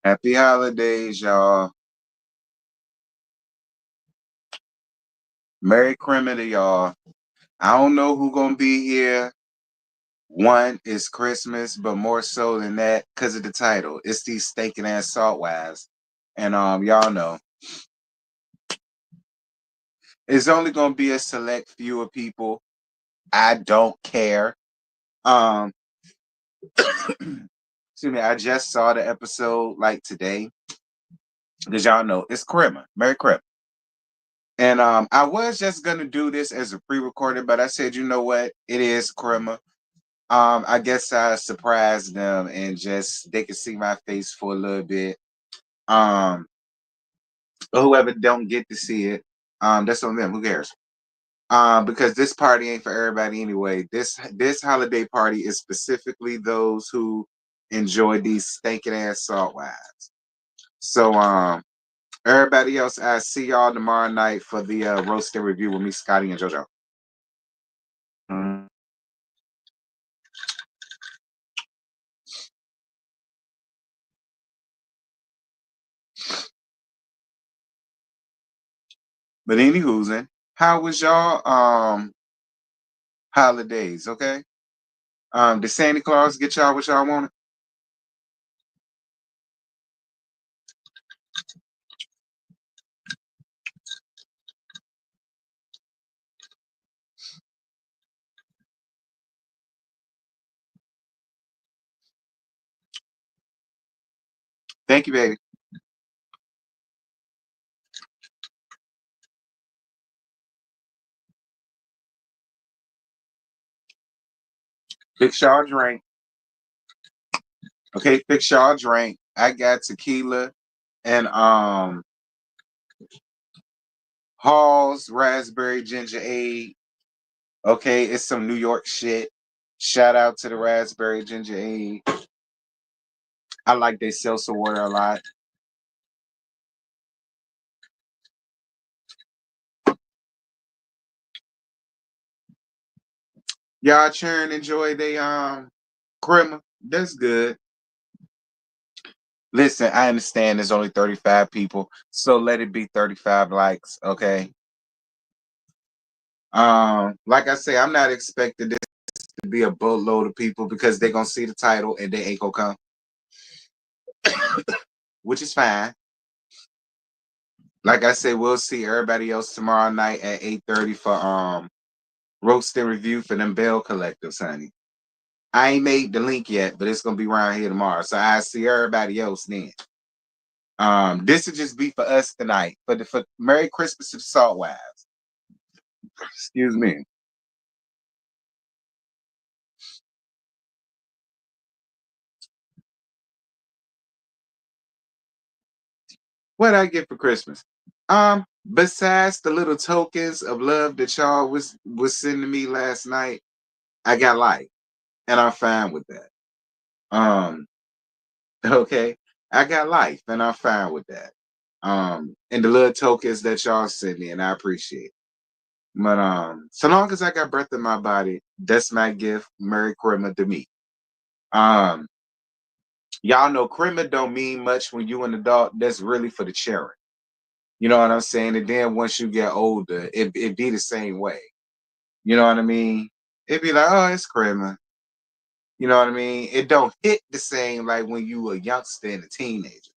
Happy holidays, y'all. Merry Christmas to y'all. I don't know who gonna be here. One is Christmas, but more so than that, because of the title. It's these stinking ass salt wives. And y'all know it's only gonna be a select few of people. I don't care. Um excuse me, I just saw the episode like today. Because y'all know it's Christmas. Merry Christmas. And I was just gonna do this as a pre-recorded, but I said, you know what? It is Christmas. I guess I surprised them and just they could see my face for a little bit. Um, whoever don't get to see it, that's on them. Who cares? Because this party ain't for everybody anyway. This holiday party is specifically those who enjoy these stinking ass salt wines. So everybody else, I see y'all tomorrow night for the roasting review with me, Scotty and JoJo. Mhm. But anywho's, how was y'all holidays? Okay. Did Santa Claus get y'all what y'all wanted? Thank you, baby. Fix y'all drink. Okay, fix y'all drink. I got tequila and Hall's raspberry ginger ale. Okay, it's some New York shit. Shout out to the raspberry ginger ale. I like they seltzer water a lot. Y'all cheering, enjoy they crema. That's good. Listen, I understand there's only 35 people, so let it be 35 likes, okay? Like I say, I'm not expecting this to be a boatload of people because they're gonna see the title and they ain't gonna come, which is fine. Like I said, we'll see everybody else tomorrow night at 8:30 for roast and review for them Bell collectives, honey. I ain't made the link yet, but it's gonna be around here tomorrow. So I see everybody else then. This will just be for us tonight. For Merry Christmas to the Salt Wives. Excuse me. What I get for Christmas? Besides the little tokens of love that y'all was sending me last night, I got life, and I'm fine with that. Um, okay, I got life, and I'm fine with that. And the little tokens that y'all send me, and I appreciate. But so long as I got breath in my body, that's my gift. Merry Christmas to me. Um, y'all know Christmas don't mean much when you an adult. That's really for the children. You know what I'm saying? And then once you get older, it be the same way. You know what I mean? It'd be like, oh, it's Christmas. You know what I mean? It don't hit the same like when you a youngster and a teenager.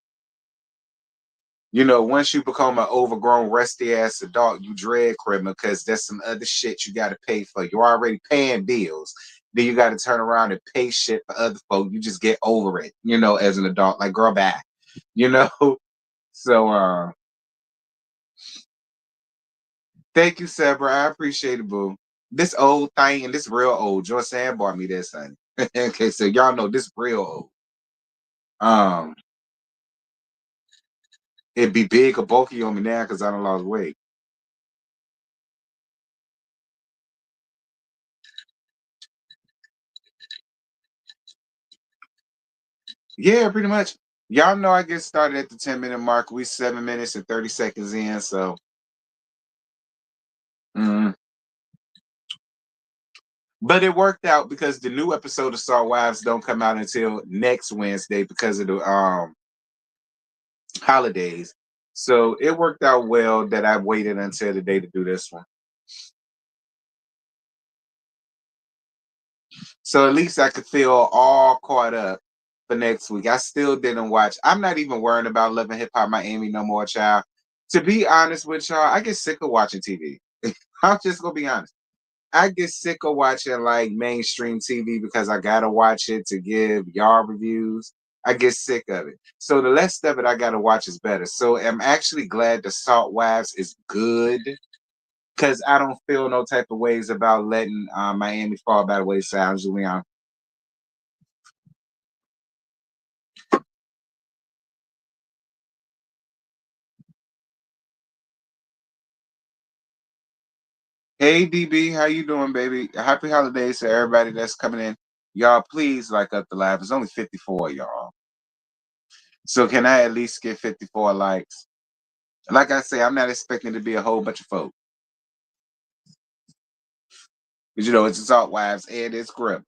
You know, once you become an overgrown, rusty ass adult, you dread Christmas because there's some other shit you got to pay for. You're already paying bills. Then you got to turn around and pay shit for other folk. You just get over it, you know, as an adult. Like, girl, bye. You know? So, thank you, Sabra. I appreciate it, boo. This old thing and this real old. George Sand bought me this, honey. Okay, so y'all know this real old. Um, it'd be big or bulky on me now because I done lost weight. Yeah, pretty much. Y'all know I get started at the 10-minute mark. We 7 minutes and 30 seconds in, so mm. But it worked out because the new episode of Salt Wives don't come out until next Wednesday because of the holidays. So it worked out well that I waited until the day to do this one. So at least I could feel all caught up for next week. I still didn't watch. I'm not even worrying about Love and Hip Hop Miami no more, child. To be honest with y'all, I get sick of watching TV. I'm just gonna be honest. I get sick of watching like mainstream TV because I gotta watch it to give y'all reviews. I get sick of it. So the less of it I gotta watch is better. So I'm actually glad the Salt Wives is good because I don't feel no type of ways about letting Miami fall by the wayside, Julian. Hey DB, how you doing, baby? Happy holidays to everybody that's coming in. Y'all, please like up the live. It's only 54, y'all. So can I at least get 54 likes? Like I say, I'm not expecting to be a whole bunch of folks. Because you know, it's Assault Wives and it's Grip.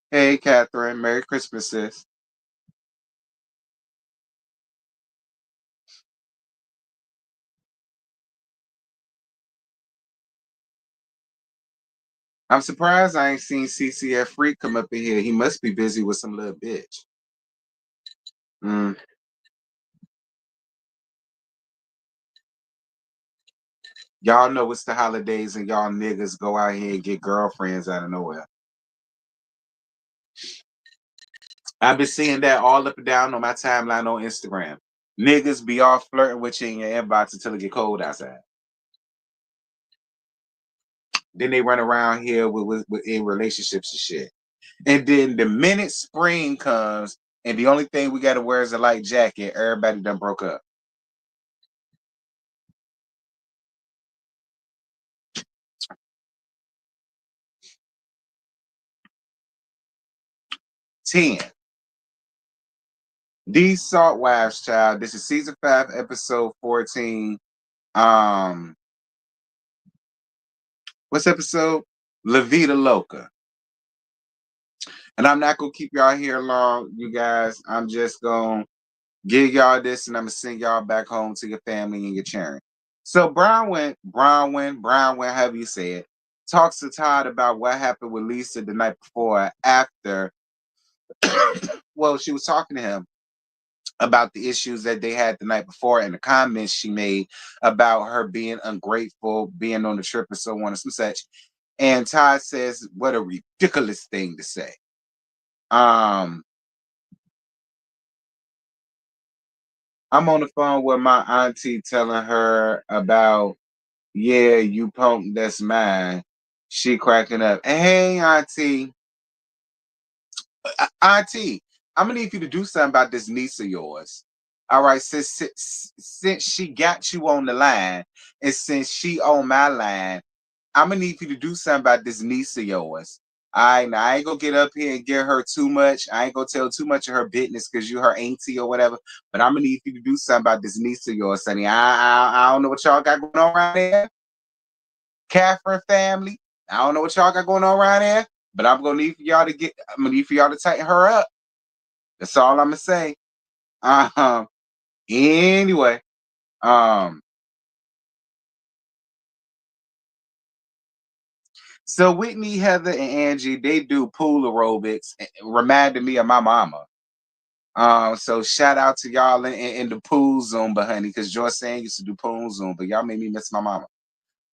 Hey Catherine, Merry Christmas, sis. I'm surprised I ain't seen CCF Freak come up in here. He must be busy with some little bitch. Mm. Y'all know it's the holidays and y'all niggas go out here and get girlfriends out of nowhere. I've been seeing that all up and down on my timeline on Instagram. Niggas be all flirting with you in your inbox until it get cold outside. Then they run around here with in relationships and shit. And then the minute spring comes and the only thing we gotta wear is a light jacket, everybody done broke up. 10. These Salt Wives, child. This is season 5, episode 14. Um, what's episode? La Vida Loca. And I'm not gonna keep y'all here long, you guys. I'm just gonna give y'all this and I'm gonna send y'all back home to your family and your cheering. So Brownwin, however you say it, talks to Todd about what happened with Lisa the night before after well, she was talking to him about the issues that they had the night before and the comments she made about her being ungrateful, being on the trip and so on and some such. And Todd says, what a ridiculous thing to say. Um, I'm on the phone with my auntie telling her about, yeah, you punk, that's mine. She cracking up. Hey, auntie. Auntie, I'm gonna need you to do something about this niece of yours. All right, since she got you on the line, and since she on my line, I'm gonna need you to do something about this niece of yours. Now I ain't gonna get up here and get her too much. I ain't gonna tell too much of her business because you her auntie or whatever. But I'm gonna need you to do something about this niece of yours, Sonny. I don't know what y'all got going on around there, Catherine family. I don't know what y'all got going on around there, but I'm gonna need for y'all to get. I'm gonna need for y'all to tighten her up. That's all I'm gonna say. Um. Anyway. Um. So Whitney, Heather, and Angie, they do pool aerobics. Reminded me of my mama. So shout out to y'all in the pool Zumba, honey, because George Sand used to do pool Zumba. Y'all made me miss my mama.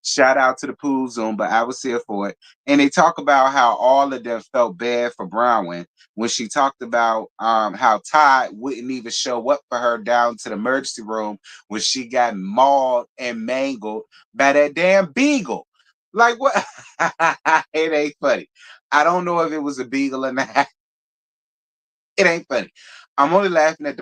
Shout out to the pool Zumba. I was here for it. And they talk about how all of them felt bad for Brownwin when she talked about how Todd wouldn't even show up for her down to the emergency room when she got mauled and mangled by that damn beagle. Like what? It ain't funny. I don't know if it was a beagle or not. It ain't funny. I'm only laughing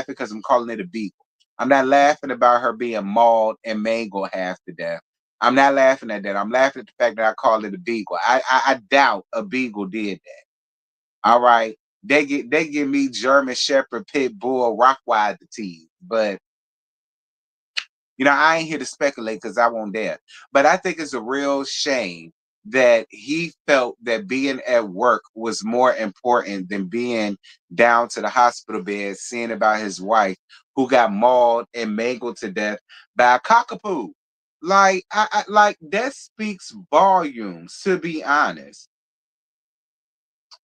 because I'm calling it a beagle. I'm not laughing about her being mauled and mangled half to death. I'm not laughing at that. I'm laughing at the fact that I call it a beagle. I doubt a beagle did that. All right. They give me German Shepherd, Pit Bull, Rottweiler teeth. But I ain't here to speculate because I won't dare. But I think it's a real shame that he felt that being at work was more important than being down to the hospital bed, seeing about his wife who got mauled and mangled to death by a cockapoo. Like that speaks volumes, to be honest.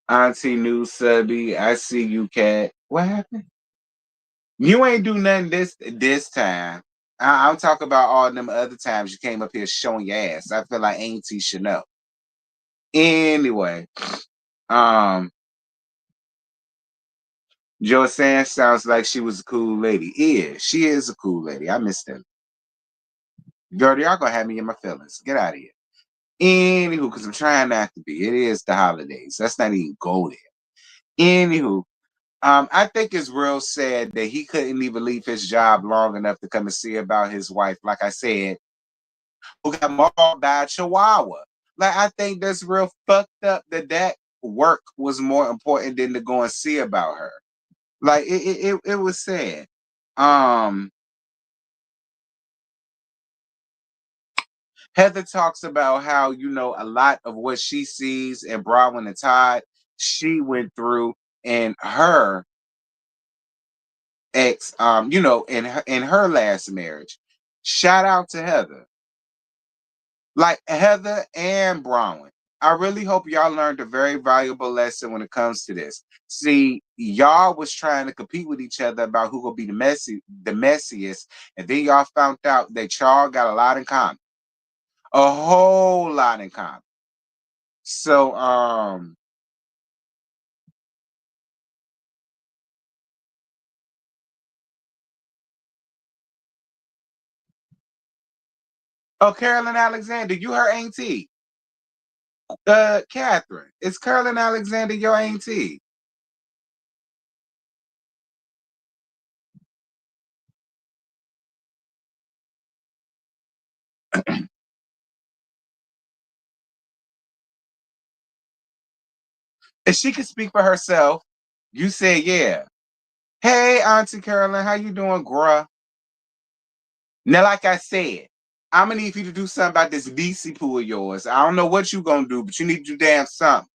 Auntie New Subby, I see you, cat. What happened? You ain't do nothing this time. I'm talking about all them other times you came up here showing your ass. I feel like Auntie should know. Anyway, um, Joe Sands sounds like she was a cool lady. Yeah, she is a cool lady. I miss them. Girl, y'all gonna have me in my feelings. Get out of here. Anywho, because I'm trying not to be. It is the holidays. Let's not even go there. Anywho, I think it's real sad that he couldn't even leave his job long enough to come and see about his wife. Like I said, who got mauled by a chihuahua. Like I think that's real fucked up that work was more important than to go and see about her. Like it was sad. Um, Heather talks about how a lot of what she sees in Bronwyn and Todd, she went through in her ex, in her last marriage. Shout out to Heather. Like Heather and Bronwyn. I really hope y'all learned a very valuable lesson when it comes to this. See, y'all was trying to compete with each other about who gonna be the messiest, and then y'all found out that y'all got a lot in common, a whole lot in common. So, oh, Carolyn Alexander, you her auntie. Catherine, is Carolyn Alexander your auntie? If she can speak for herself, you said yeah. Hey, Auntie Carolyn, how you doing, bruh? Now, like I said, I'm gonna need you to do something about this BC pool of yours. I don't know what you gonna do, but you need to do damn something.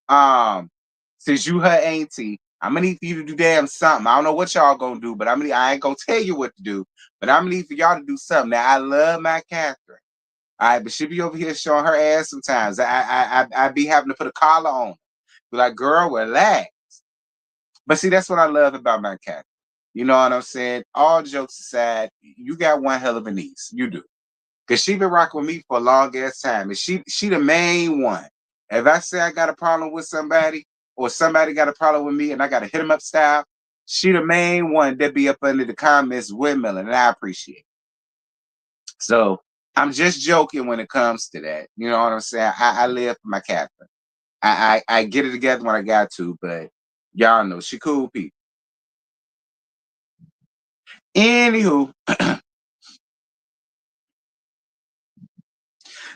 Um, since you her auntie, I'm gonna need for you to do damn something. I don't know what y'all gonna do, but I ain't gonna tell you what to do, but I'm gonna need for y'all to do something. Now, I love my Catherine. All right, but she be over here showing her ass sometimes. I be having to put a collar on. Be like, girl, relax. But see, that's what I love about my Catherine. You know what I'm saying? All jokes aside, you got one hell of a niece. You do. Cause she been rocking with me for a long ass time. And she the main one. If I say I got a problem with somebody or somebody got a problem with me and I gotta hit them up style, she the main one that be up under the comments windmilling, and I appreciate it. So I'm just joking when it comes to that. You know what I'm saying? I live for my Catherine. I get it together when I got to, but y'all know she cool people. Anywho,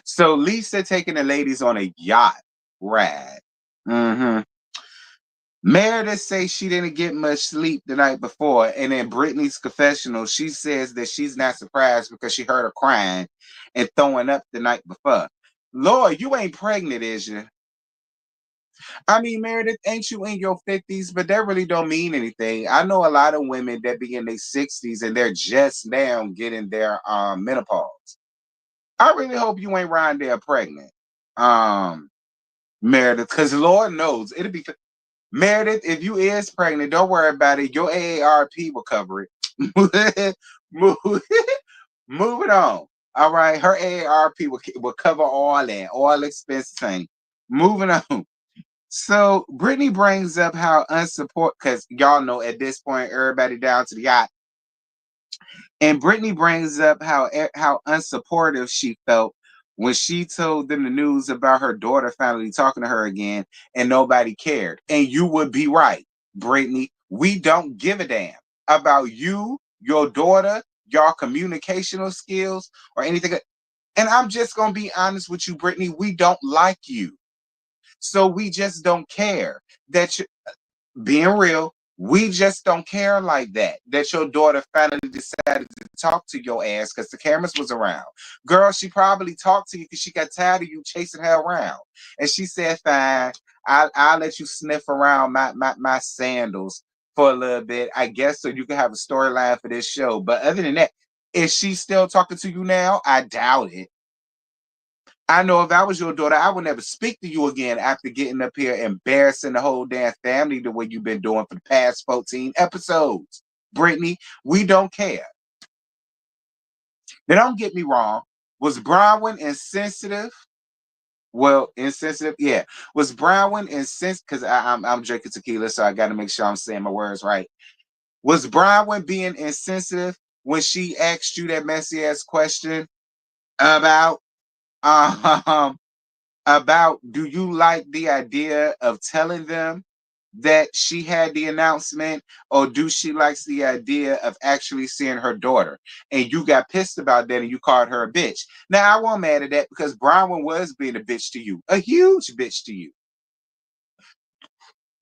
so Lisa taking the ladies on a yacht ride. Mm-hmm. Meredith says she didn't get much sleep the night before, and in Brittany's confessional, she says that she's not surprised because she heard her crying and throwing up the night before. Lord, you ain't pregnant, is you? I mean, Meredith, ain't you in your 50s? But that really don't mean anything. I know a lot of women that be in their 60s and they're just now getting their menopause. I really hope you ain't round there pregnant, um, Meredith, because Lord knows it'll be Meredith. If you is pregnant, don't worry about it. Your AARP will cover it. Move, move it on. All right, her AARP will cover all that, all expense thing. Moving on. So Brittany brings up how unsupport because y'all know at this point everybody down to the yacht. And Brittany brings up how unsupportive she felt when she told them the news about her daughter finally talking to her again, and nobody cared. And you would be right, Brittany. We don't give a damn about you, your daughter, your communicational skills, or anything. And I'm just gonna be honest with you, Brittany. We don't like you, so we just don't care that you being real. We just don't care like that. That your daughter finally decided to talk to your ass because the cameras was around. Girl, she probably talked to you because she got tired of you chasing her around. And she said, fine, I'll let you sniff around my sandals for a little bit, I guess, so you can have a storyline for this show. But other than that, is she still talking to you now? I doubt it. I know if I was your daughter, I would never speak to you again after getting up here embarrassing the whole damn family the way you've been doing for the past 14 episodes. Brittany, we don't care. Now, don't get me wrong. Was Bronwyn insensitive? Well, insensitive, yeah. Was Bronwyn insensitive? Because I'm drinking tequila, so I got to make sure I'm saying my words right. Was Bronwyn being insensitive when she asked you that messy ass question about um do you like the idea of telling them that she had the announcement, or do she likes the idea of actually seeing her daughter? And you got pissed about that and you called her a bitch. Now I won't mad at that because Bronwyn was being a bitch to you, a huge bitch to you.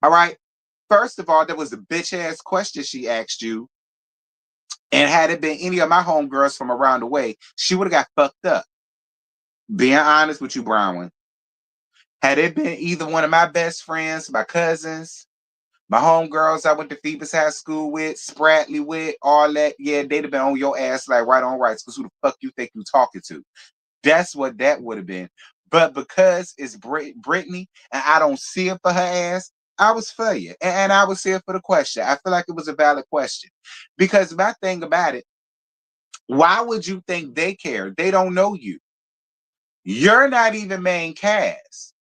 All right. First of all, that was a bitch ass question she asked you. And had it been any of my homegirls from around the way, she would have got fucked up. Being honest with you, Bronwyn. Had it been either one of my best friends, my cousins, my homegirls I went to Phoebus High School with, Spratley with, all that, yeah, they'd have been on your ass like right on rights, because who the fuck you think you talking to? That's what that would have been. But because it's Brittany and I don't see it for her ass, I was for you. And I was here for the question. I feel like it was a valid question. Because my thing about it, why would you think they care? They don't know you. You're not even main cast.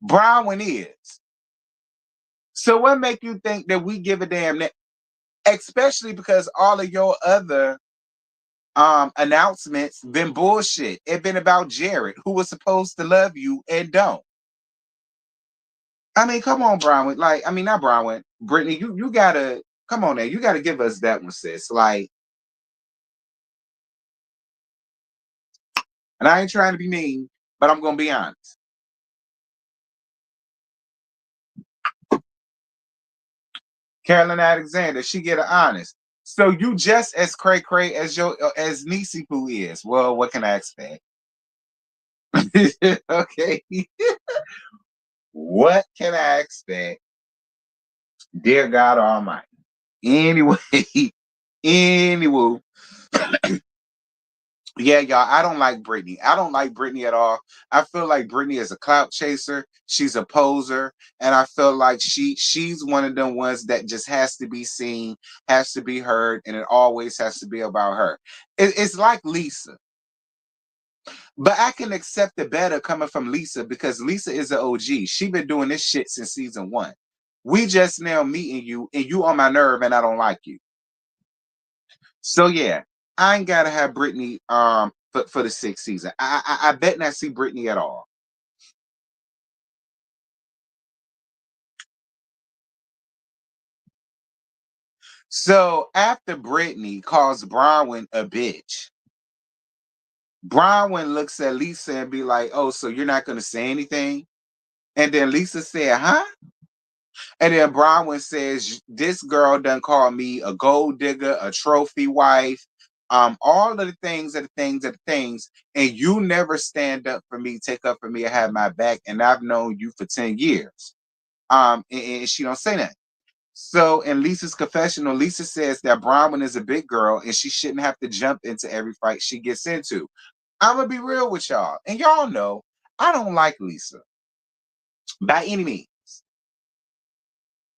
Bronwyn is. So what make you think that we give a damn? Especially because all of your other announcements been bullshit. It been about Jared, who was supposed to love you and don't. I mean, come on, Bronwyn. Like, I mean, not Bronwyn. Brittany, you gotta come on there. You gotta give us that one, sis. Like, and I ain't trying to be mean, but I'm gonna be honest. Carolyn Alexander, she get it honest. So you just as cray cray as your as Nisi Poo is. Well, what can I expect? Okay. What can I expect? Dear God Almighty. Anyway, anyway, yeah, y'all, I don't like Brittany. I don't like Brittany at all. I feel like Brittany is a clout chaser. She's a poser, and I feel like she's one of them ones that just has to be seen, has to be heard, and it always has to be about her. It's like Lisa, but I can accept the better coming from Lisa because Lisa is an OG. She been doing this shit since season 1. We just now meeting you, and you on my nerve, and I don't like you. So yeah, I ain't gotta have Brittany for the 6th season. I bet not see Brittany at all. So after Brittany calls Bronwyn a bitch, Bronwyn looks at Lisa and be like, "Oh, so you're not gonna say anything?" And then Lisa said, "Huh?" And then Bronwyn says, "This girl done called me a gold digger, a trophy wife, all of the things are the things are the things, and you never stand up for me, take up for me, and have my back, and I've known you for 10 years." And she don't say that. So in Lisa's confessional, Lisa says that Bronwyn is a big girl and she shouldn't have to jump into every fight she gets into. I'm gonna be real with y'all, and y'all know I don't like Lisa by any means.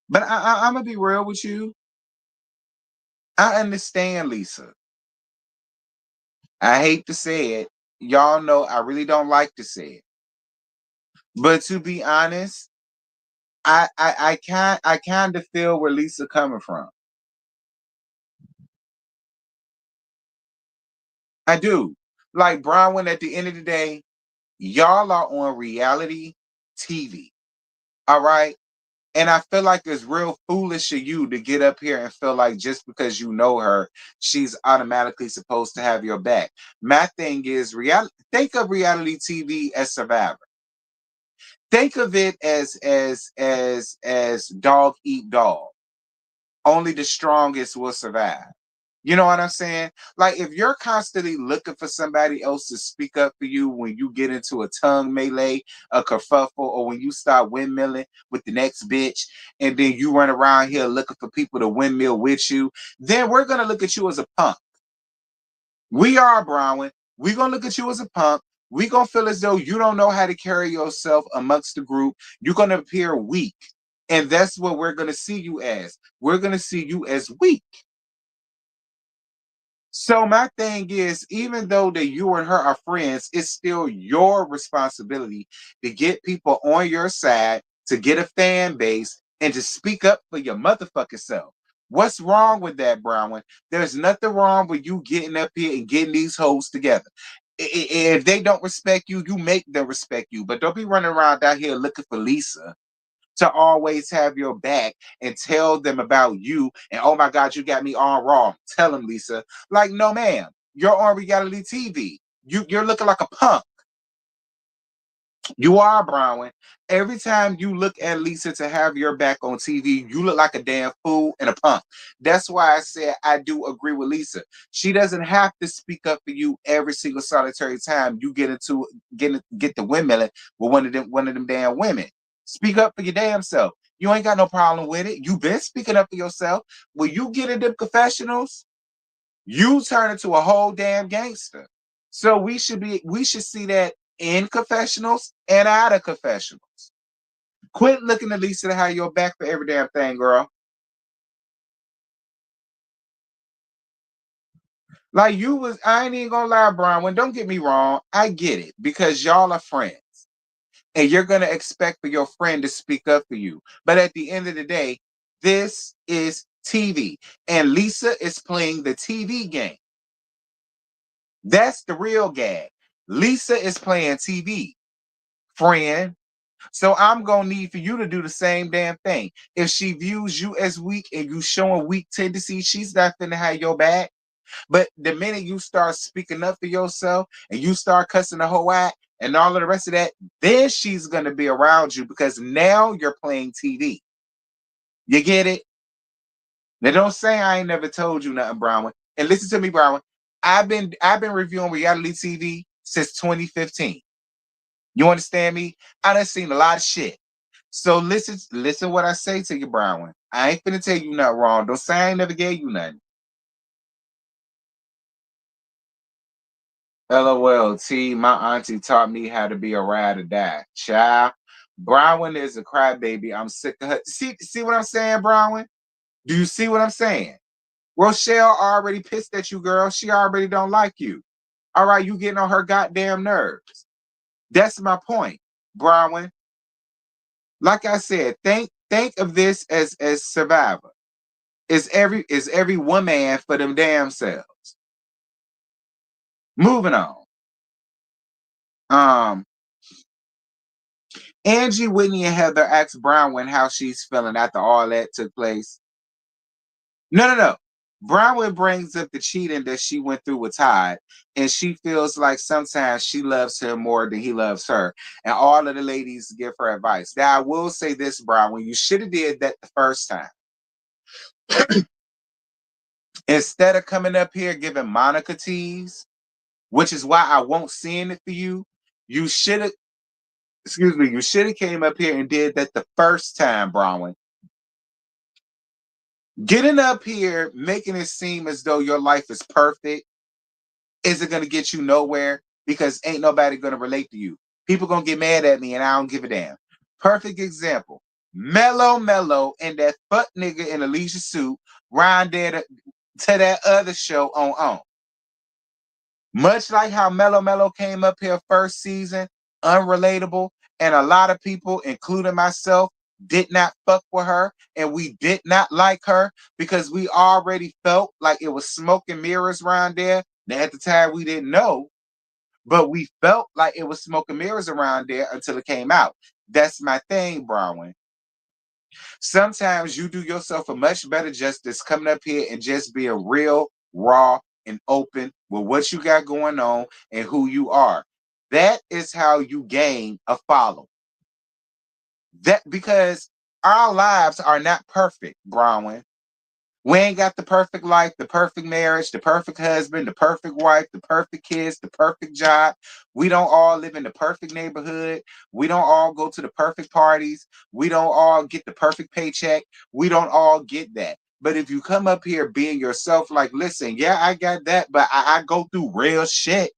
But I'm gonna be real with you. I understand Lisa. I hate to say it. Y'all know I really don't like to say it. But to be honest, I kind of feel where Lisa coming from. I do. Like Bronwyn, at the end of the day, y'all are on reality TV. All right. And I feel like it's real foolish of you to get up here and feel like just because you know her, she's automatically supposed to have your back. My thing is reality. Think of reality TV as Survivor. Think of it as dog eat dog. Only the strongest will survive. You know what I'm saying? Like if you're constantly looking for somebody else to speak up for you when you get into a tongue melee, a kerfuffle, or when you start windmilling with the next bitch, and then you run around here looking for people to windmill with you, then we're gonna look at you as a punk. We are, Brown. We're gonna look at you as a punk. We're gonna feel as though you don't know how to carry yourself amongst the group. You're gonna appear weak. And that's what we're gonna see you as. We're gonna see you as weak. So my thing is, even though that you and her are friends, it's still your responsibility to get people on your side, to get a fan base, and to speak up for your motherfucking self. What's wrong with that, Brown? There's nothing wrong with you getting up here and getting these hoes together. If they don't respect you, you make them respect you. But don't be running around down here looking for Lisa to always have your back and tell them about you. And oh my God, you got me on wrong. Tell them, Lisa. Like, no, ma'am, you're on reality TV. You're looking like a punk. You are, Brown. Every time you look at Lisa to have your back on TV, you look like a damn fool and a punk. That's why I said I do agree with Lisa. She doesn't have to speak up for you every single solitary time you get the windmilling with one of them damn women. Speak up for your damn self. You ain't got no problem with it. You been speaking up for yourself. When you get into confessionals, you turn into a whole damn gangster. So we should see that in confessionals and out of confessionals. Quit looking at Lisa to have your back for every damn thing, girl. Like I ain't even gonna lie, Brian. Don't get me wrong, I get it because y'all are friends. And you're gonna expect for your friend to speak up for you. But at the end of the day, this is TV. And Lisa is playing the TV game. That's the real gag. Lisa is playing TV, friend. So I'm gonna need for you to do the same damn thing. If she views you as weak and you showing weak tendencies, she's not gonna have your back. But the minute you start speaking up for yourself and you start cussing the whole act and all of the rest of that, then she's gonna be around you because now you're playing TV. You get it? Now don't say I ain't never told you nothing, Brown. And listen to me, Brown. I've been reviewing reality TV since 2015. You understand me? I done seen a lot of shit. So listen what I say to you, Brown. I ain't finna tell you nothing wrong. Don't say I ain't never gave you nothing. LOL, T, my auntie taught me how to be a ride or die. Child, Brown is a crybaby. I'm sick of her. See what I'm saying, Brown? Do you see what I'm saying? Rochelle already pissed at you, girl. She already don't like you. All right, you getting on her goddamn nerves. That's my point, Brown. Like I said, think of this as Survivor. Is every woman for them damn selves. Moving on. Um, Angie, Whitney, and Heather asked Brownwyn how she's feeling after all that took place. No. Brownwyn brings up the cheating that she went through with Todd, and she feels like sometimes she loves him more than he loves her. And all of the ladies give her advice. Now, I will say this, Brownwyn, you should have did that the first time. Instead of coming up here giving Monica tease, which is why I won't seeing it for you, you should have, excuse me, you should have came up here and did that the first time, Brownwyn. Getting up here, making it seem as though your life is perfect, isn't going to get you nowhere because ain't nobody going to relate to you. People going to get mad at me and I don't give a damn. Perfect example. Mellow and that fuck nigga in a leisure suit Ryan did to that other show on. Much like how Mellow came up here first season, unrelatable, and a lot of people, including myself, did not fuck with her, and we did not like her because we already felt like it was smoke and mirrors around there. Now, at the time, we didn't know, but we felt like it was smoke and mirrors around there until it came out. That's my thing, Brown. Sometimes you do yourself a much better justice coming up here and just being real, raw, and open with what you got going on and who you are. That is how you gain a follow. That because our lives are not perfect, Bronwyn. We ain't got the perfect life, the perfect marriage, the perfect husband, the perfect wife, the perfect kids, the perfect job. We don't all live in the perfect neighborhood. We don't all go to the perfect parties. We don't all get the perfect paycheck. We don't all get that. But if you come up here being yourself, like, listen, yeah, I got that, but I go through real shit.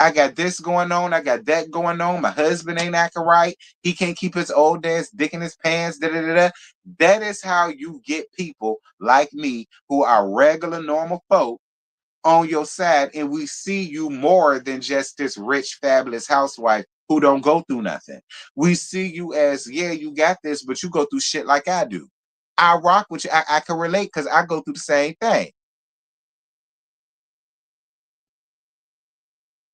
I got this going on. I got that going on. My husband ain't acting right. He can't keep his old ass dick in his pants. Da, da, da, da. That is how you get people like me who are regular, normal folk on your side. And we see you more than just this rich, fabulous housewife who don't go through nothing. We see you as, yeah, you got this, but you go through shit like I do. I rock with you. I can relate because I go through the same thing.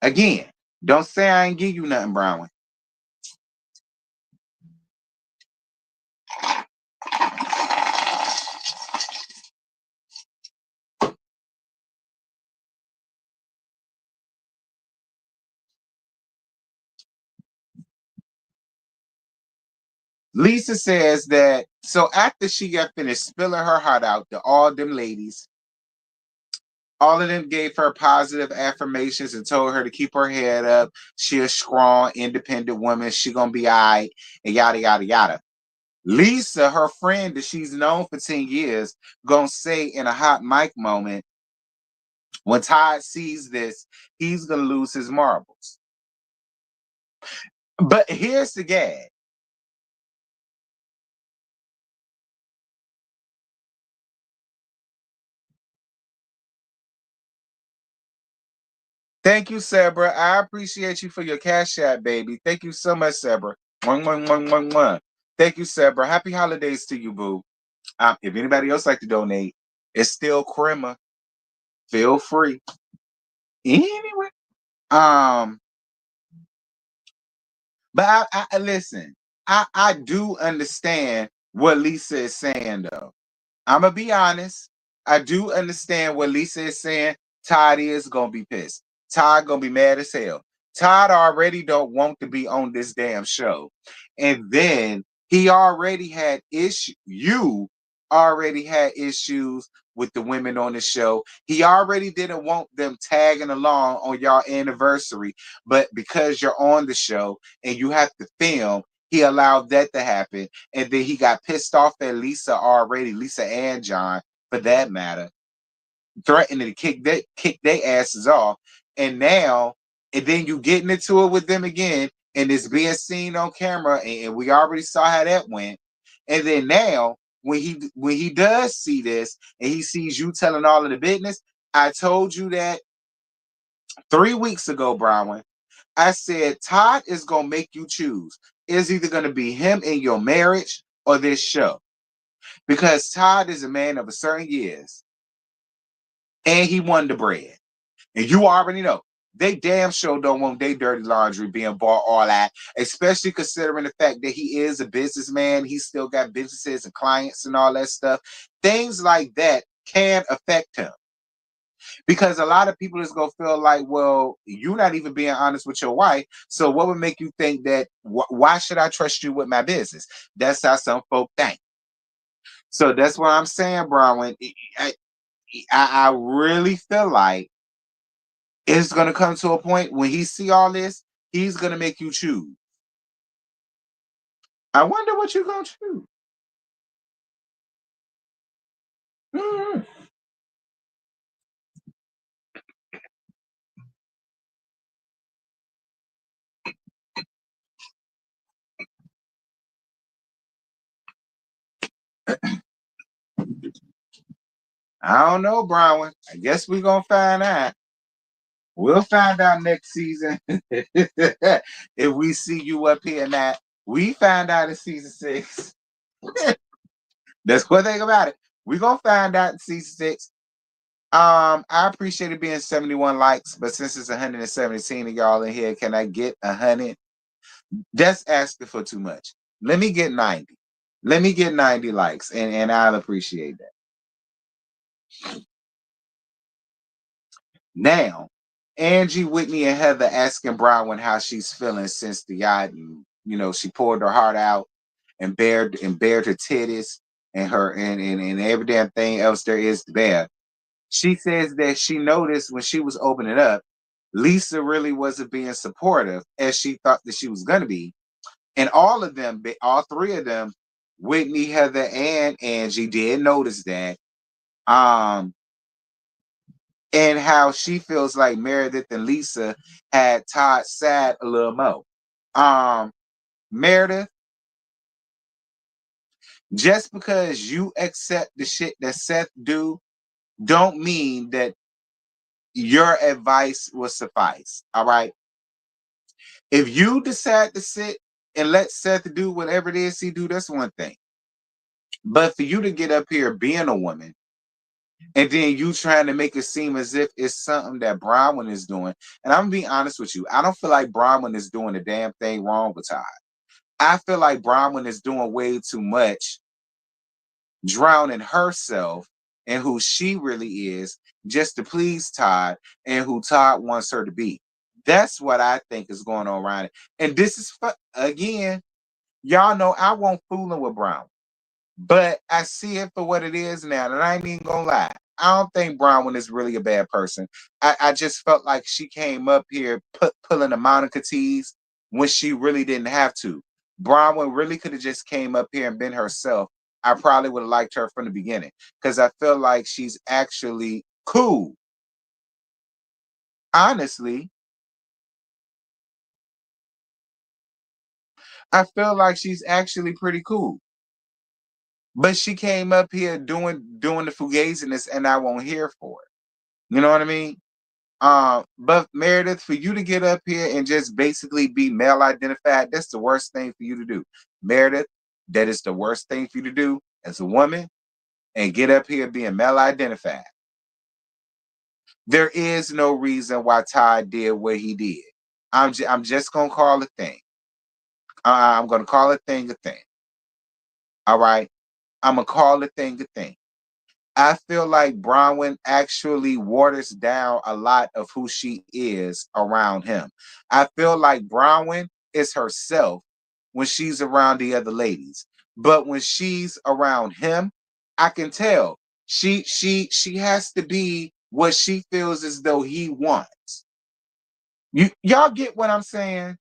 Again, don't say I ain't give you nothing, Brown. Lisa says that so after she got finished spilling her heart out to all them ladies, all of them gave her positive affirmations and told her to keep her head up. She a strong, independent woman. She gonna be all right, and yada yada yada. Lisa, her friend that she's known for 10 years, gonna say in a hot mic moment, when Todd sees this, he's gonna lose his marbles. But here's the gag. Thank you, Sabra. I appreciate you for your cash app, baby. Thank you so much, Sabra. One, one, one, one, one. Thank you, Sabra. Happy holidays to you, boo. If anybody else like to donate, it's still Crema. Feel free. Anyway, um, but I listen. I do understand what Lisa is saying, though. I'm gonna be honest. I do understand what Lisa is saying. Todd is gonna be pissed. Todd gonna be mad as hell. Todd already don't want to be on this damn show, and then he already had issue. You already had issues with the women on the show. He already didn't want them tagging along on y'all anniversary, but because you're on the show and you have to film, he allowed that to happen. And then he got pissed off at Lisa already, Lisa and John, for that matter, threatening to kick their asses off. And now, and then you getting into it with them again, and it's being seen on camera, and we already saw how that went. And then now, when he does see this and he sees you telling all of the business, I told you that 3 weeks ago, Brown. I said Todd is gonna make you choose. It's either gonna be him in your marriage or this show. Because Todd is a man of a certain years and he won the bread. And you already know they damn sure don't want their dirty laundry being bought all that, especially considering the fact that he is a businessman. He's still got businesses and clients and all that stuff. Things like that can affect him. Because a lot of people is gonna feel like, well, you're not even being honest with your wife. So what would make you think that? Why should I trust you with my business? That's how some folk think. So that's what I'm saying, Bronwyn. I really feel like it's gonna come to a point when he see all this, he's gonna make you choose. I wonder what you're gonna choose. Mhm. I don't know, Bronwyn. I guess we're gonna find out. We'll find out next season if we see you up here now. We find out in season 6. That's one thing about it. We're gonna find out in season 6. I appreciate it being 71 likes, but since it's 117 of y'all in here, can I get 100? That's asking for too much. Let me get 90. Let me get 90 likes, and I'll appreciate that. Now, Angie, Whitney, and Heather asking Bronwyn how she's feeling since the yacht, and she poured her heart out and bared her titties and her and every damn thing else there is to bear. She says that she noticed when she was opening up, Lisa really wasn't being supportive as she thought that she was gonna be. And all of them, all three of them, Whitney, Heather, and Angie did notice that. Um, and how she feels like Meredith and Lisa had Todd sad a little more. Um, Meredith, just because you accept the shit that Seth do, don't mean that your advice will suffice. All right. If you decide to sit and let Seth do whatever it is he do, that's one thing. But for you to get up here being a woman, and then you trying to make it seem as if it's something that Bronwyn is doing, and I'm gonna be honest with you, I don't feel like Bronwyn is doing a damn thing wrong with Todd. I feel like Bronwyn is doing way too much, drowning herself and who she really is just to please Todd and who Todd wants her to be. That's what I think is going on around it. And this is again, y'all know I won't fooling with Brown, but I see it for what it is now, and I ain't even gonna lie. I don't think Bronwyn is really a bad person. I just felt like she came up here pulling the Monica tease when she really didn't have to. Bronwyn really could have just came up here and been herself. I probably would have liked her from the beginning because I feel like she's actually cool. Honestly, I feel like she's actually pretty cool. But she came up here doing the fugaziness, and I won't hear for it. You know what I mean? But Meredith, for you to get up here and just basically be male identified, that's the worst thing for you to do. Meredith, that is the worst thing for you to do as a woman and get up here being male identified. There is no reason why Todd did what he did. I'm just gonna call a thing. I'm gonna call a thing a thing. All right. I'm gonna call a thing a thing. I feel like Bronwyn actually waters down a lot of who she is around him. I feel like Bronwyn is herself when she's around the other ladies, but when she's around him, I can tell she has to be what she feels as though he wants. Y'all get what I'm saying?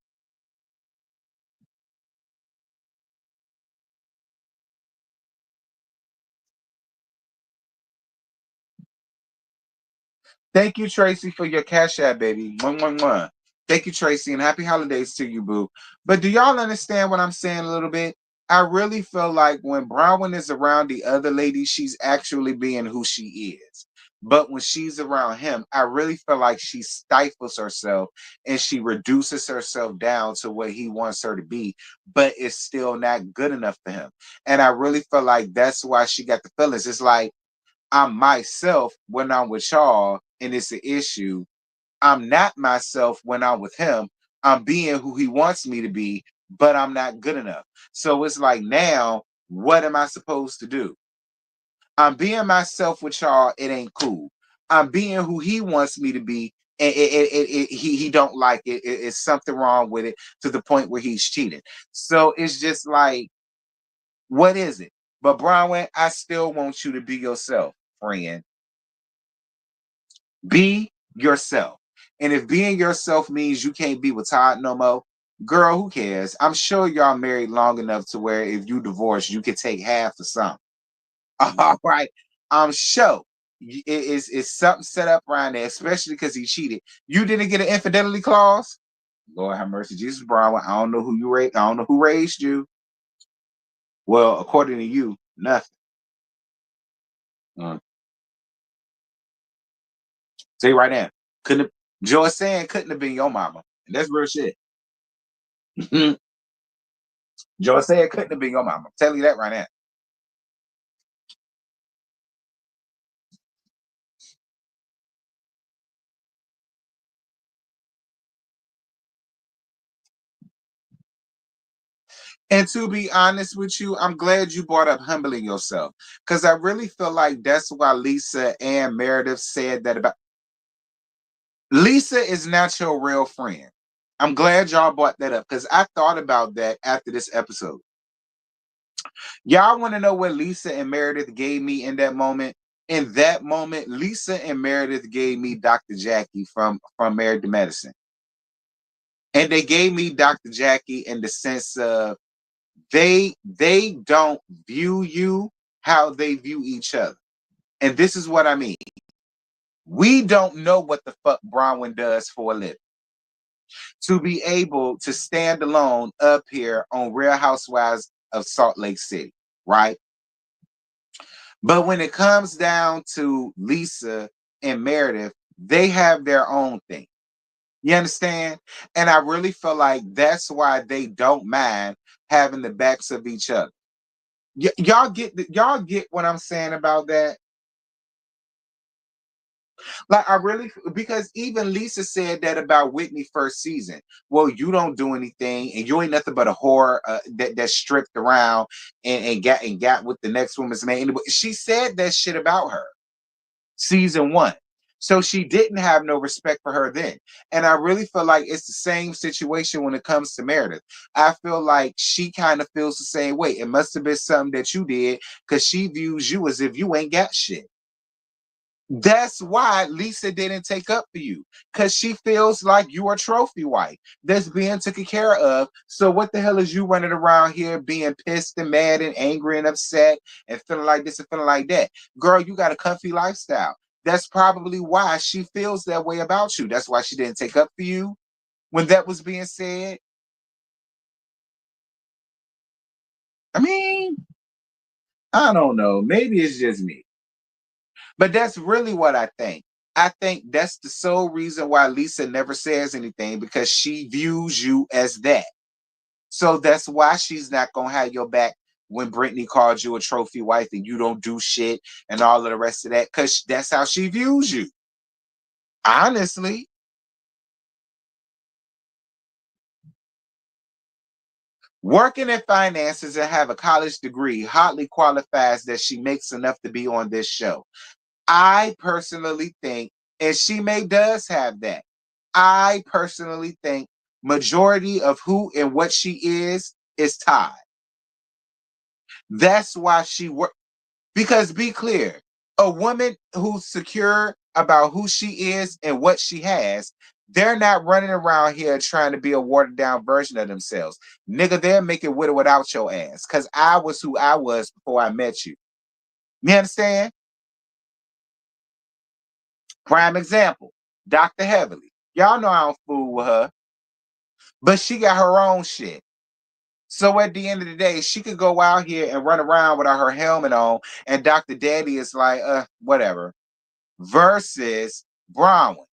Thank you, Tracy, for your cash app, baby. Mwah, mwah, mwah. Thank you, Tracy, and happy holidays to you, boo. But do y'all understand what I'm saying a little bit? I really feel like when Bronwyn is around the other lady, she's actually being who she is. But when she's around him, I really feel like she stifles herself and she reduces herself down to what he wants her to be, but it's still not good enough for him. And I really feel like that's why she got the feelings. It's like, I'm myself when I'm with y'all, and it's an issue. I'm not myself when I'm with him. I'm being who he wants me to be, but I'm not good enough. So it's like, now, what am I supposed to do? I'm being myself with y'all. It ain't cool. I'm being who he wants me to be, and he don't like it. It's something wrong with it to the point where he's cheating. So it's just like, what is it? But Bronwyn, I still want you to be yourself, friend. Be yourself. And if being yourself means you can't be with Todd no more, girl, who cares? I'm sure y'all married long enough to where if you divorce, you could take half or something. All right. I'm sure it's something set up around there, especially because he cheated. You didn't get an infidelity clause? Lord have mercy, Jesus Brown. I don't know who you raised. I don't know who raised you. Well, according to you, nothing. Uh, Say right now. Couldn't have, Joy saying couldn't have been your mama. And that's real shit. Joy said couldn't have been your mama. Tell you that right now. And to be honest with you, I'm glad you brought up humbling yourself because I really feel like that's why Lisa and Meredith said that about Lisa is not your real friend. I'm glad y'all brought that up because I thought about that after this episode. Y'all want to know what Lisa and Meredith gave me in that moment? In that moment, Lisa and Meredith gave me Dr. Jackie from Married to Medicine. And they gave me Dr. Jackie in the sense of they don't view you how they view each other. And this is what I mean. We don't know what the fuck Bronwyn does for a living. To be able to stand alone up here on Real Housewives of Salt Lake City, right? But when it comes down to Lisa and Meredith, they have their own thing. You understand? And I really feel like that's why they don't mind having the backs of each other. Y'all get what I'm saying about that? Like I really, because even Lisa said that about Whitney first season. Well, you don't do anything, and you ain't nothing but a whore that stripped around and got with the next woman's man. She said that shit about her season one. So she didn't have no respect for her then. And I really feel like it's the same situation when it comes to Meredith. I feel like she kind of feels the same way. It must have been something that you did because she views you as if you ain't got shit. That's why Lisa didn't take up for you because she feels like you are trophy wife that's being taken care of. So what the hell is you running around here being pissed and mad and angry and upset and feeling like this and feeling like that? Girl, you got a comfy lifestyle. That's probably why she feels that way about you. That's why she didn't take up for you when that was being said. I mean, I don't know. Maybe it's just me. But that's really what I think. I think that's the sole reason why Lisa never says anything because she views you as that. So that's why she's not gonna have your back when Brittany called you a trophy wife and you don't do shit and all of the rest of that, because that's how she views you. Honestly, working in finances and have a college degree hardly qualifies that she makes enough to be on this show. I personally think, and she may does have that. I personally think majority of who and what she is tied. That's why she work. Because be clear, a woman who's secure about who she is and what she has, they're not running around here trying to be a watered down version of themselves. Nigga, they're making with or without your ass. Cause I was who I was before I met you. You understand? Prime example, Dr. Heavily. Y'all know I don't fool with her, but she got her own shit. So at the end of the day, she could go out here and run around without her helmet on, and Dr. Daddy is like, whatever. Versus Bronwyn.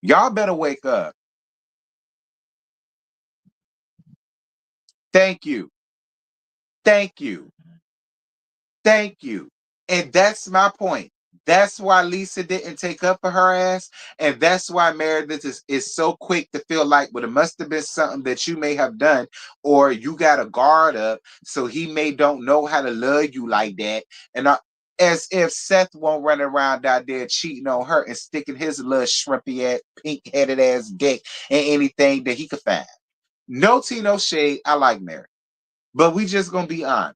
Y'all better wake up. Thank you. Thank you. Thank you. And that's my point. That's why Lisa didn't take up for her ass. And that's why Meredith is so quick to feel like, well, it must have been something that you may have done, or you got a guard up, so he may don't know how to love you like that. And as if Seth won't run around out there cheating on her and sticking his little shrimpy ass, pink headed ass dick in anything that he could find. No tea, no shade. I like Mary. But we just gonna be honest.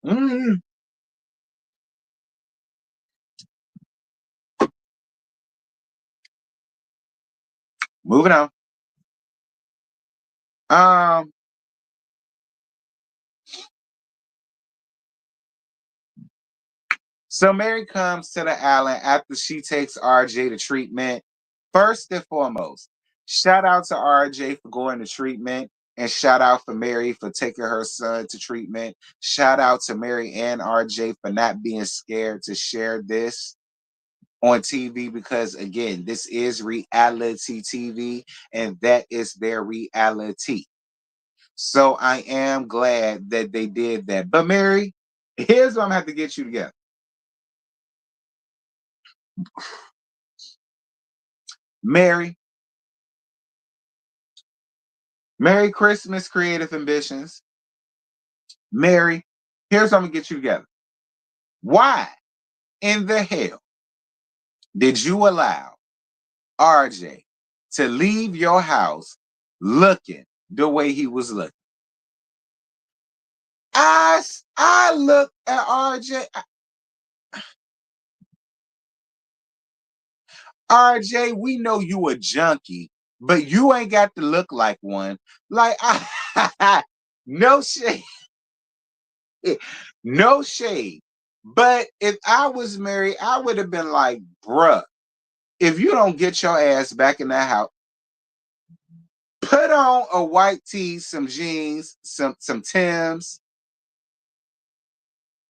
Mm, moving on. Um, so Mary comes to the island after she takes RJ to treatment. First and foremost, shout out to RJ for going to treatment, and shout out for Mary for taking her son to treatment. Shout out to Mary and RJ for not being scared to share this on TV because again, this is reality TV and that is their reality. So I am glad that they did that. But Mary, here's what I'm gonna have to get you together. Mary, Merry Christmas, Creative Ambitions. Mary, here's what I'm gonna get you together. Why in the hell did you allow RJ to leave your house looking the way he was looking? I looked at RJ. RJ, we know you a junkie, but you ain't got to look like one. Like no shade, no shade. But if I was married, I would have been like, bruh, if you don't get your ass back in that house, put on a white tee, some jeans, some Timbs,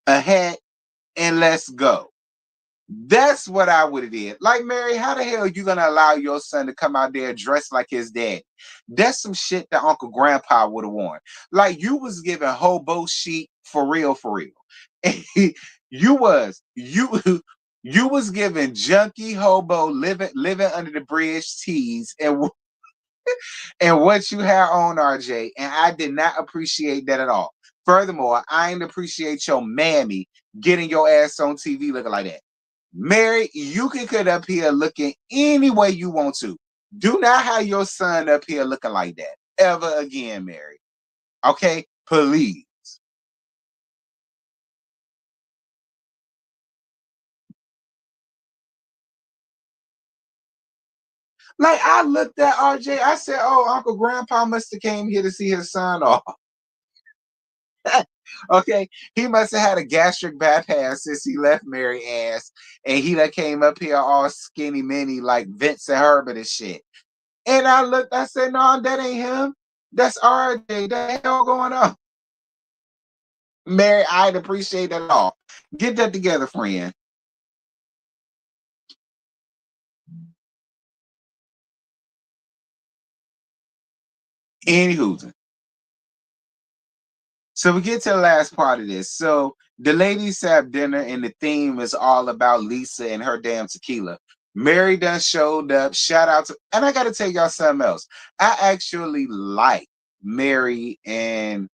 a hat, and let's go. That's what I would have did. Like, Mary, how the hell are you gonna allow your son to come out there dressed like his dad? That's some shit that Uncle Grandpa would have worn. Like, you was giving hobo chic for real, for real. you was you you was giving junkie hobo living under the bridge tees and what you had on, RJ, and I did not appreciate that at all. Furthermore, I didn't appreciate your mammy getting your ass on TV looking like that. Mary, you can get up here looking any way you want to. Do not have your son up here looking like that ever again, Mary. Okay? Please. Like, I looked at RJ, I said, oh, Uncle Grandpa must have came here to see his son off. Okay, he must have had a gastric bypass since he left Mary ass, and he that came up here all skinny mini like Vince and Herbert and shit. And I looked, I said, no, that ain't him. That's RJ. The hell going on? Mary, I'd appreciate that at all. Get that together, friend. Anywho, so we get to the last part of this. So the ladies have dinner, and the theme is all about Lisa and her damn tequila. Mary done showed up. Shout out to, and I got to tell y'all something else. I actually like Mary and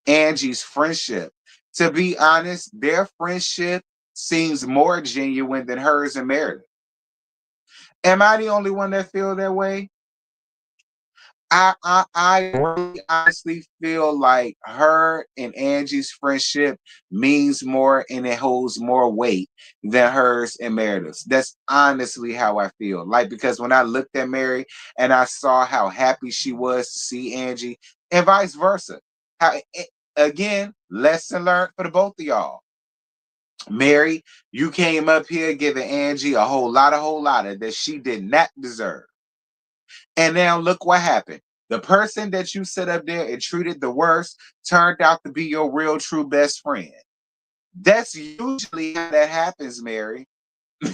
Angie's friendship. To be honest, their friendship seems more genuine than hers and Meredith. Am I the only one that feel that way? I really honestly feel like her and Angie's friendship means more and it holds more weight than hers and Meredith's. That's honestly how I feel. Like, because when I looked at Mary and I saw how happy she was to see Angie, and vice versa. How again, lesson learned for the both of y'all. Mary, you came up here giving Angie a whole lot of that she did not deserve. And now look what happened. The person that you set up there and treated the worst turned out to be your real true best friend. That's usually how that happens, Mary.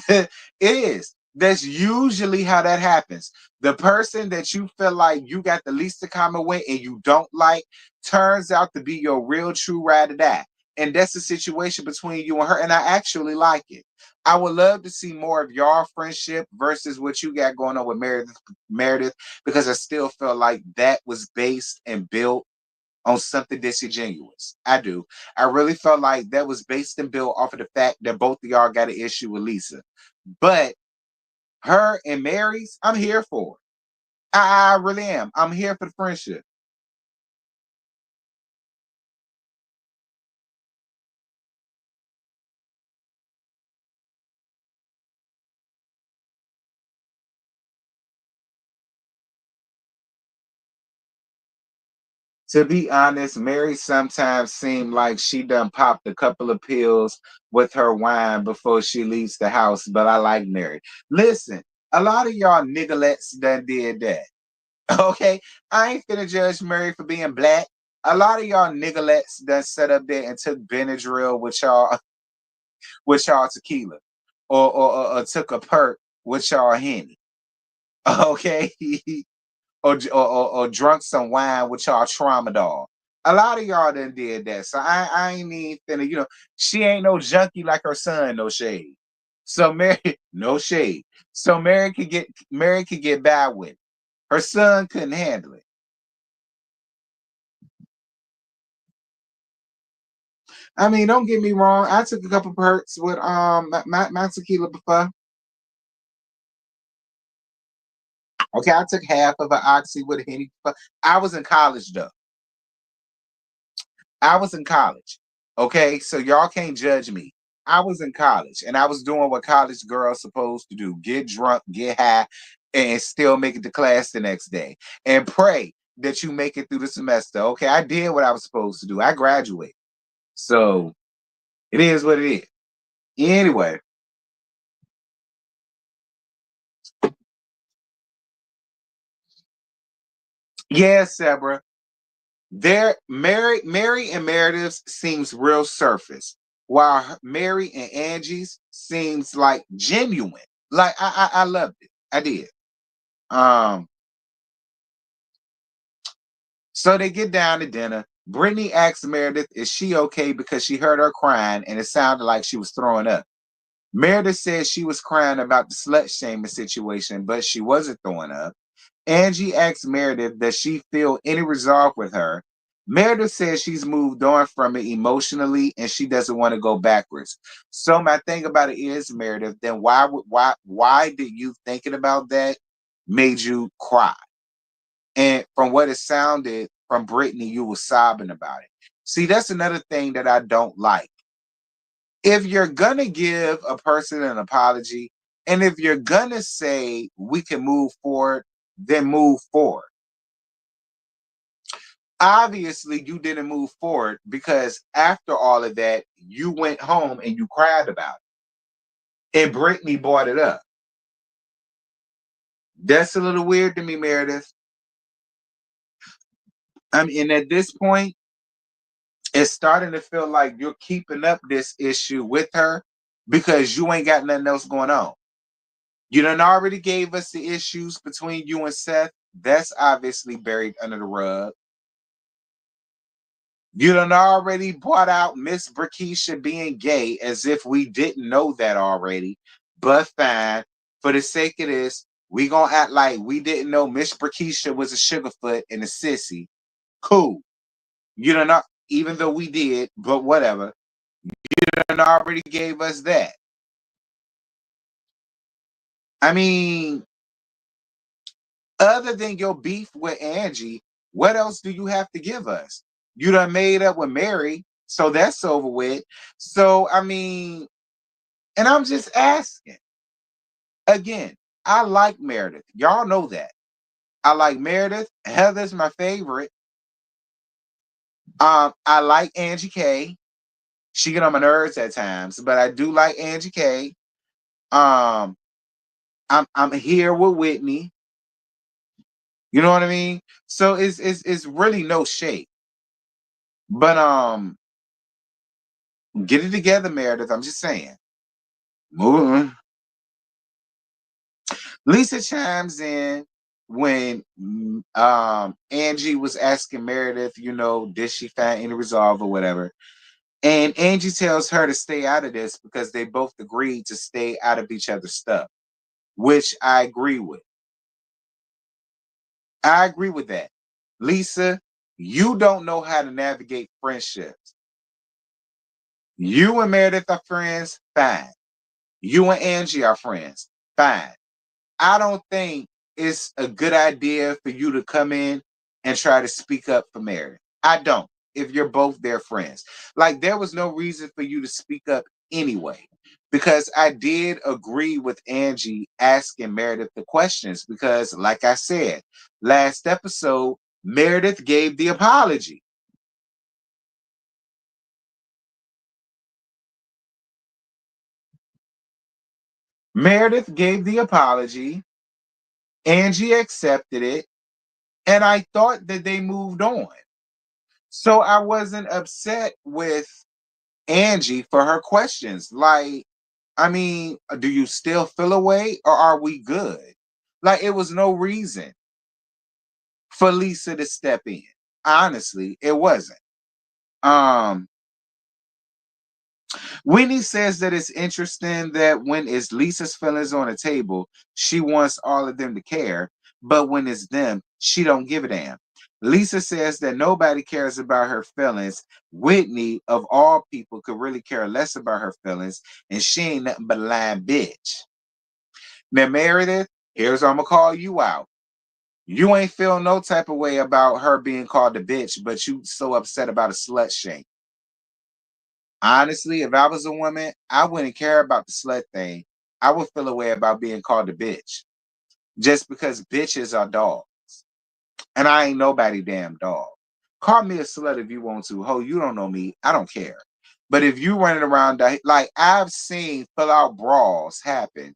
It is. That's usually how that happens. The person that you feel like you got the least to common with and you don't like turns out to be your real true ride or die. And that's the situation between you and her. And I actually like it. I would love to see more of your friendship versus what you got going on with Meredith, because I still feel like that was based and built on something disingenuous. I do. I really felt like that was based and built off of the fact that both of y'all got an issue with Lisa. But her and Mary's, I'm here for it. I really am. I'm here for the friendship. To be honest, Mary sometimes seemed like she done popped a couple of pills with her wine before she leaves the house, but I like Mary. Listen, a lot of y'all niggalets done did that. Okay? I ain't finna judge Mary for being black. A lot of y'all niggalets done set up there and took Benadryl with y'all tequila. Or took a perk with y'all Henny. Okay? or drunk some wine with y'all tramadol. A lot of y'all done did that. So I ain't even finna, she ain't no junkie like her son, no shade. So Mary, no shade. So Mary could get by with it. Her son couldn't handle it. I mean, don't get me wrong. I took a couple perks with my tequila before. Okay, I took half of an oxy with a henny. I was in college though. I was in college. Okay, so y'all can't judge me. I was in college and I was doing what college girls supposed to do: get drunk, get high, and still make it to class the next day and pray that you make it through the semester. Okay, I did what I was supposed to do. I graduated. So it is what it is. Anyway, yeah, Sabra. Mary and Meredith's seems real surface, while Mary and Angie's seems like genuine. Like I loved it. I did. Um, so they get down to dinner. Brittany asks Meredith, is she okay, because she heard her crying and it sounded like she was throwing up. Meredith says she was crying about the slut shaming situation, but she wasn't throwing up. Angie asks Meredith, does she feel any resolve with her? Meredith says she's moved on from it emotionally and she doesn't want to go backwards. So my thing about it is, Meredith, then why did you thinking about that made you cry? And from what it sounded from Brittany, you were sobbing about it. See, that's another thing that I don't like. If you're gonna give a person an apology, and if you're gonna say we can move forward, then move forward. Obviously, you didn't move forward because after all of that, you went home and you cried about it. And Brittany brought it up. That's a little weird to me, Meredith. I mean, and at this point, it's starting to feel like you're keeping up this issue with her because you ain't got nothing else going on. You done already gave us the issues between you and Seth. That's obviously buried under the rug. You done already brought out Miss Brickisha being gay as if we didn't know that already. But fine, for the sake of this, we gonna act like we didn't know Miss Brickisha was a sugarfoot and a sissy. Cool. You done not, even though we did, but whatever. You done already gave us that. I mean, other than your beef with Angie, what else do you have to give us? You done made up with Mary, so that's over with. So, I mean, and I'm just asking again, I like Meredith. Y'all know that. I like Meredith. Heather's my favorite. I like Angie K. She get on my nerves at times, but I do like Angie K. Um, I'm here with Whitney. You know what I mean? So it's really no shade. But get it together, Meredith. I'm just saying. Moving. Lisa chimes in when Angie was asking Meredith, did she find any resolve or whatever. And Angie tells her to stay out of this because they both agreed to stay out of each other's stuff, which I agree with. I agree with that. Lisa, you don't know how to navigate friendships. You and Meredith are friends, fine. You and Angie are friends, fine. I don't think it's a good idea for you to come in and try to speak up for Mary. I don't, if you're both their friends. Like, there was no reason for you to speak up anyway, because I did agree with Angie asking Meredith the questions because, like I said, last episode, Meredith gave the apology. Meredith gave the apology. Angie accepted it. And I thought that they moved on. So I wasn't upset with Angie for her questions. Like, I mean, do you still feel away or are we good? Like, it was no reason for Lisa to step in. Honestly, it wasn't. Um, Winnie says that it's interesting that when it's Lisa's feelings on the table, she wants all of them to care, but when it's them, she don't give a damn. Lisa says that nobody cares about her feelings. Whitney, of all people, could really care less about her feelings, and she ain't nothing but a lying bitch. Now, Meredith, here's what I'm gonna call you out. You ain't feel no type of way about her being called a bitch, but you so upset about a slut shame. Honestly, if I was a woman, I wouldn't care about the slut thing. I would feel a way about being called a bitch. Just because bitches are dogs. And I ain't nobody damn dog. Call me a slut if you want to. Ho, you don't know me. I don't care. But if you running around like I've seen fill out brawls happen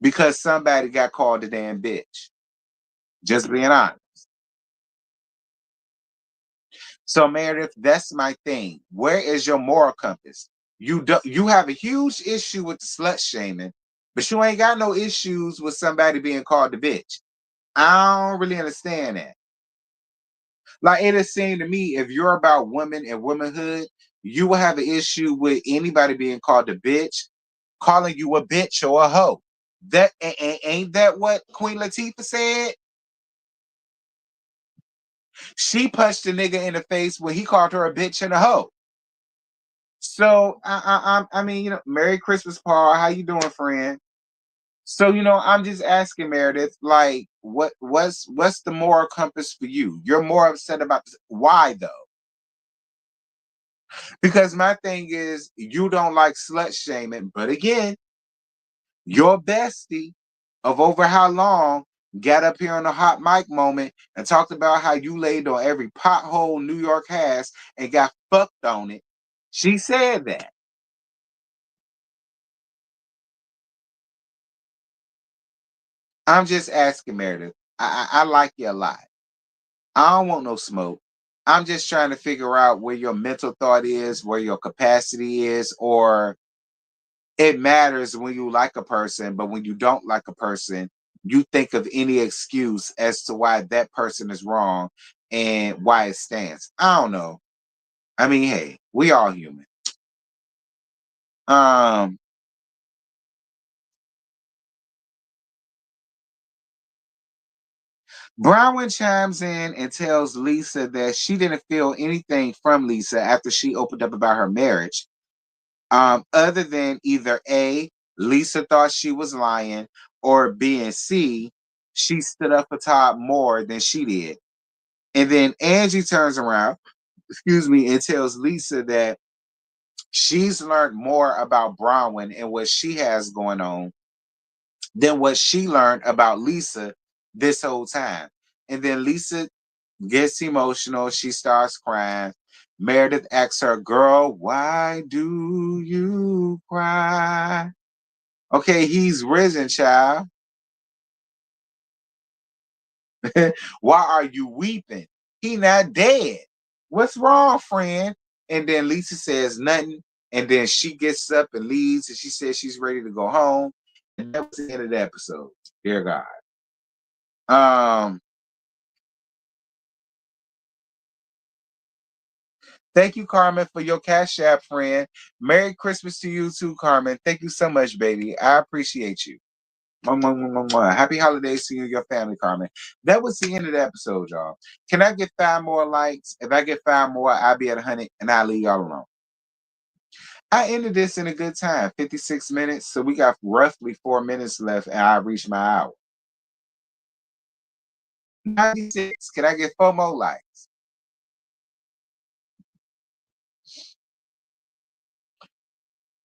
because somebody got called a damn bitch. Just being honest. So Meredith, that's my thing. Where is your moral compass? You have a huge issue with the slut shaming, but you ain't got no issues with somebody being called a bitch. I don't really understand that. Like it is saying to me, if you're about women and womanhood, you will have an issue with anybody being called a bitch, calling you a bitch or a hoe. That ain't that what Queen Latifah said? She punched a nigga in the face when he called her a bitch and a hoe. So I mean, Merry Christmas, Paul. How you doing, friend? So I'm just asking Meredith, like, what's the moral compass for you? You're more upset about this. Why though? Because my thing is, you don't like slut shaming, but again, your bestie of over how long got up here on a hot mic moment and talked about how you laid on every pothole New York has and got fucked on it. She said that. I'm just asking, Meredith. I like you a lot. I don't want no smoke. I'm just trying to figure out where your mental thought is, where your capacity is, or it matters when you like a person, but when you don't like a person, you think of any excuse as to why that person is wrong and why it stands. I don't know. I mean, hey, we all human. Um, Brown chimes in and tells Lisa that she didn't feel anything from Lisa after she opened up about her marriage. Other than either A, Lisa thought she was lying, or B and C, she stood up for Todd more than she did. And then Angie turns around, and tells Lisa that she's learned more about Bronwyn and what she has going on than what she learned about Lisa this whole time. And then Lisa gets emotional. She starts crying. Meredith asks her, "Girl, why do you cry?" Okay, he's risen, child. Why are you weeping? He not dead. What's wrong, friend? And then Lisa says nothing. And then she gets up and leaves, and she says she's ready to go home. And that was the end of the episode. Dear God. Um, Thank you, Carmen, for your Cash App, friend. Merry Christmas to you too, Carmen. Thank you so much, baby. I appreciate you. Mwah, mwah, mwah, mwah, mwah. Happy holidays to you and your family, Carmen. That was the end of the episode, y'all. Can I get 5 more likes? If I get 5 more, I'll be at 100 and I'll leave y'all alone. I ended this in a good time, 56 minutes. So we got roughly 4 minutes left and I reached my hour. 96. Can I get 4 more likes?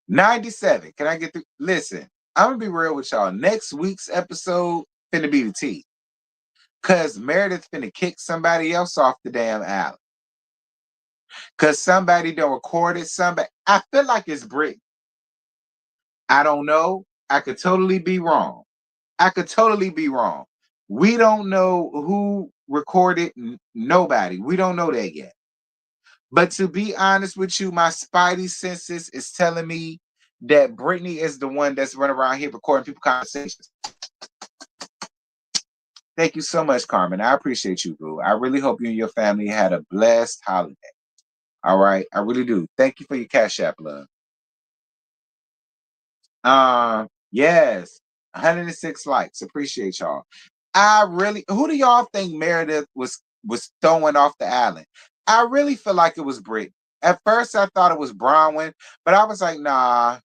97. Can I get the listen? I'm gonna be real with y'all. Next week's episode finna be the tea. Cause Meredith finna kick somebody else off the damn alley. Cause somebody done recorded somebody. I feel like it's Brit. I don't know. I could totally be wrong. I could totally be wrong. We don't know who recorded nobody. We don't know that yet. But to be honest with you, my spidey senses is telling me that Brittany is the one that's running around here recording people conversations. Thank you so much, Carmen. I appreciate you, boo. I really hope you and your family had a blessed holiday. All right. I really do. Thank you for your Cash App, love. Yes. 106 likes. Appreciate y'all. Who do y'all think Meredith was was throwing off the island. I really feel like it was Brittany. At first, I thought it was Bronwyn, but I was like, nah,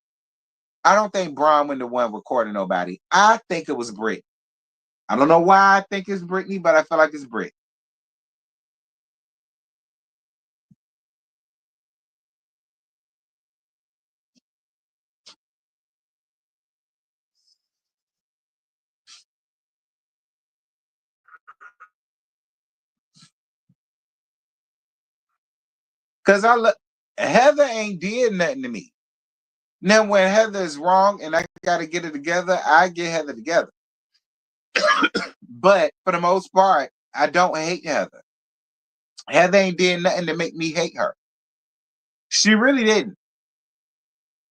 I don't think Bronwyn the one recording nobody. I think it was Brittany. I don't know why I think it's Brittany, but I feel like it's Brittany. Because Heather ain't did nothing to me. Now, when Heather is wrong and I got to get it together, I get Heather together. But for the most part, I don't hate Heather. Heather ain't did nothing to make me hate her. She really didn't.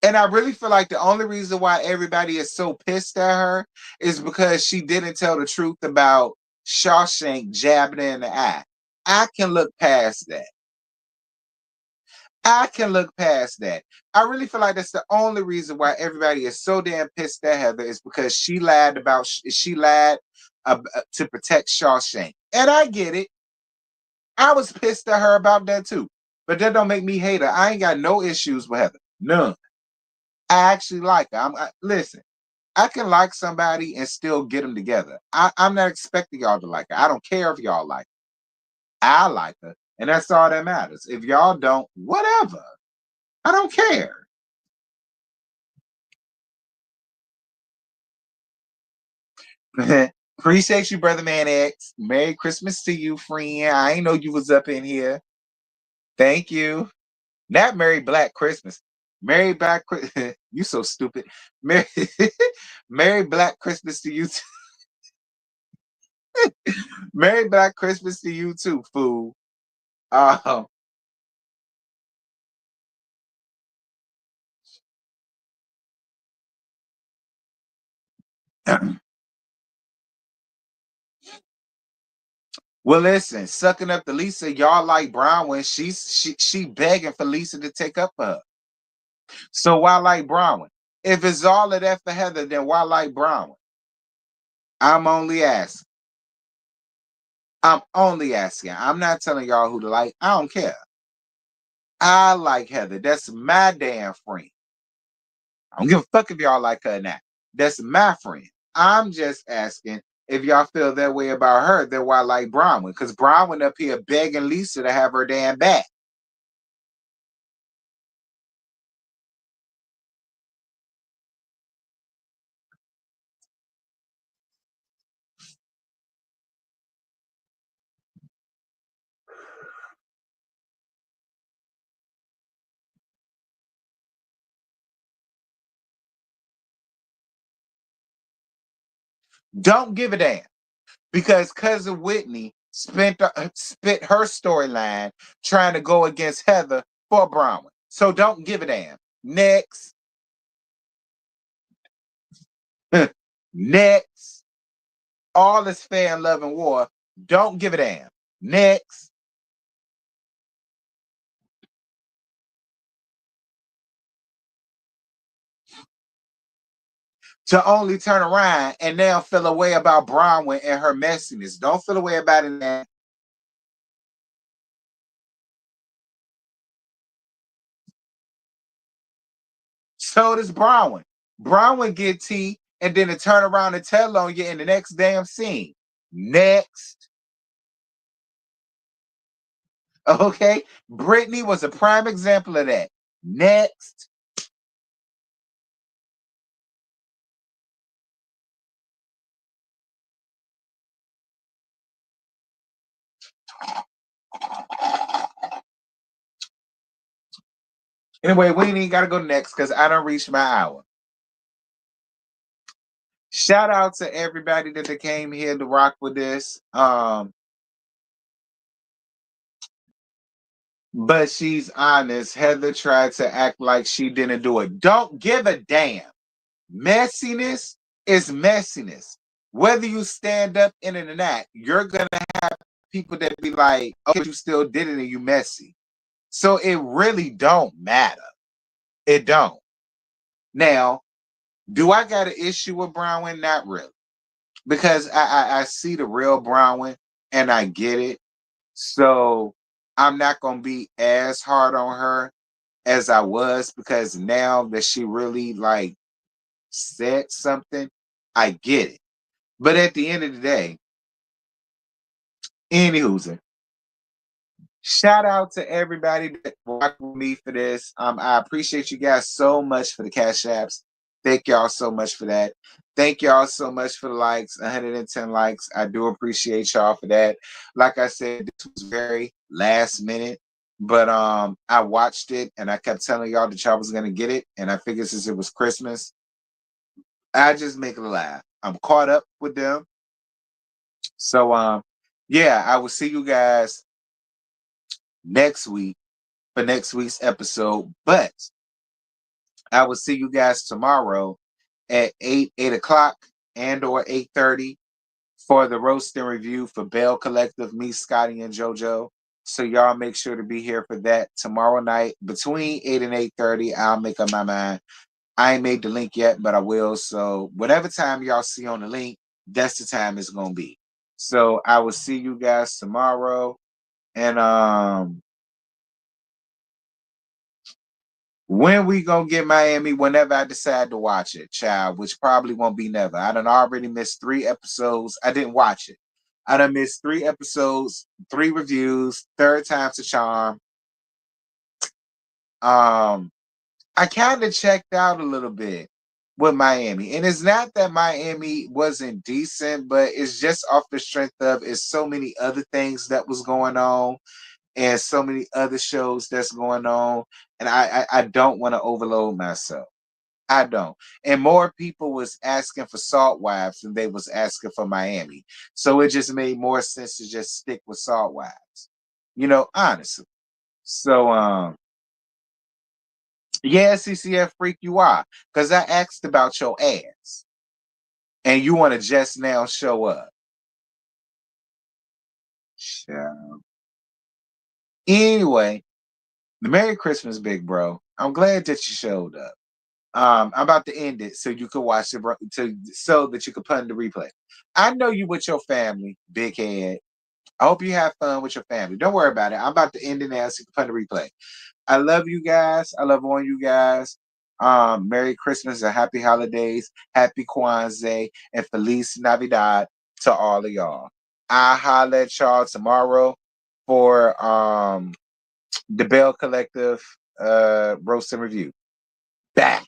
And I really feel like the only reason why everybody is so pissed at her is because she didn't tell the truth about Shawshank jabbing her in the eye. I can look past that. I can look past that. I really feel like that's the only reason why everybody is so damn pissed at Heather is because she lied to protect Shawshank. And I get it. I was pissed at her about that too. But that don't make me hate her. I ain't got no issues with Heather. None. I actually like her. Listen, I can like somebody and still get them together. I'm not expecting y'all to like her. I don't care if y'all like her. I like her. And that's all that matters. If y'all don't, whatever. I don't care. Appreciate you, Brother Man X. Merry Christmas to you, friend. I ain't know you was up in here. Thank you. Not Merry Black Christmas. Merry Black Christmas. You so stupid. Merry, Merry Black Christmas to you too. Merry Black Christmas to you too, fool. Um, well, listen, sucking up to Lisa, y'all like Bronwyn. She begging for Lisa to take up for her. So why like Bronwyn? If it's all of that for Heather, then why like Bronwyn? I'm only asking. I'm only asking. I'm not telling y'all who to like. I don't care. I like Heather. That's my damn friend. I don't give a fuck if y'all like her or not. That's my friend. I'm just asking if y'all feel that way about her, then why like Bronwyn? Because Bronwyn up here begging Lisa to have her damn back. Don't give a damn. Because cousin Whitney spit her storyline trying to go against Heather for Bronwyn. So don't give a damn. Next. Next. All is fair in love and war. Don't give a damn. Next. To only turn around and now feel a way about Bronwyn and her messiness. Don't feel a way about it now. So does Bronwyn. Bronwyn get tea and then to turn around and tell on you in the next damn scene. Next. Okay. Brittany was a prime example of that. Next. Anyway, we ain't even got to go next because I don't reach my hour. Shout out to everybody that came here to rock with this. But she's honest. Heather tried to act like she didn't do it. Don't give a damn. Messiness is messiness. Whether you stand up in it or not, you're gonna have people that be like, "Okay, you still did it and you messy." So it really don't matter. It don't. Now, do I got an issue with Bronwyn? Not really, because I see the real Bronwyn and I get it. So I'm not gonna be as hard on her as I was, because now that she really like said something, I get it. But at the end of the day, anywho's, shout out to everybody that rocked with me for this. I appreciate you guys so much for the cash apps. Thank y'all so much for that. Thank y'all so much for the likes, 110 likes. I do appreciate y'all for that. Like I said, this was very last minute, but I watched it and I kept telling y'all that y'all was gonna get it. And I figured since it was Christmas, I just make it laugh. I'm caught up with them. So yeah, I will see you guys next week for next week's episode. But I will see you guys tomorrow at 8 o'clock and or 8:30 for the roast and review for Bell Collective, me, Scotty, and JoJo. So y'all make sure to be here for that tomorrow night between 8 and 8:30. I'll make up my mind. I ain't made the link yet, but I will. So whatever time y'all see on the link, that's the time it's gonna be. So I will see you guys tomorrow. And when we gonna get Miami? Whenever I decide to watch it, child, which probably won't be never. I done already missed 3 episodes. I didn't watch it. I done missed 3 episodes, 3 reviews, third time's a charm. I kind of checked out a little bit with Miami. And it's not that Miami wasn't decent, but it's just off the strength of it's so many other things that was going on and so many other shows that's going on. And I don't want to overload myself. I don't. And more people was asking for Salt Wives than they was asking for Miami. So it just made more sense to just stick with Salt Wives. Honestly. So yeah, CCF freak you are. Because I asked about your ass. And you want to just now show up. Child. Anyway, Merry Christmas, big bro. I'm glad that you showed up. I'm about to end it so you can watch it so that you can put in the replay. I know you with your family, big head. I hope you have fun with your family. Don't worry about it. I'm about to end it now so you can put in the replay. I love you guys. I love all you guys. Merry Christmas and happy holidays, happy Kwanzaa, and Feliz Navidad to all of y'all. I'll holler at y'all tomorrow for the Bell Collective roast and review. Back.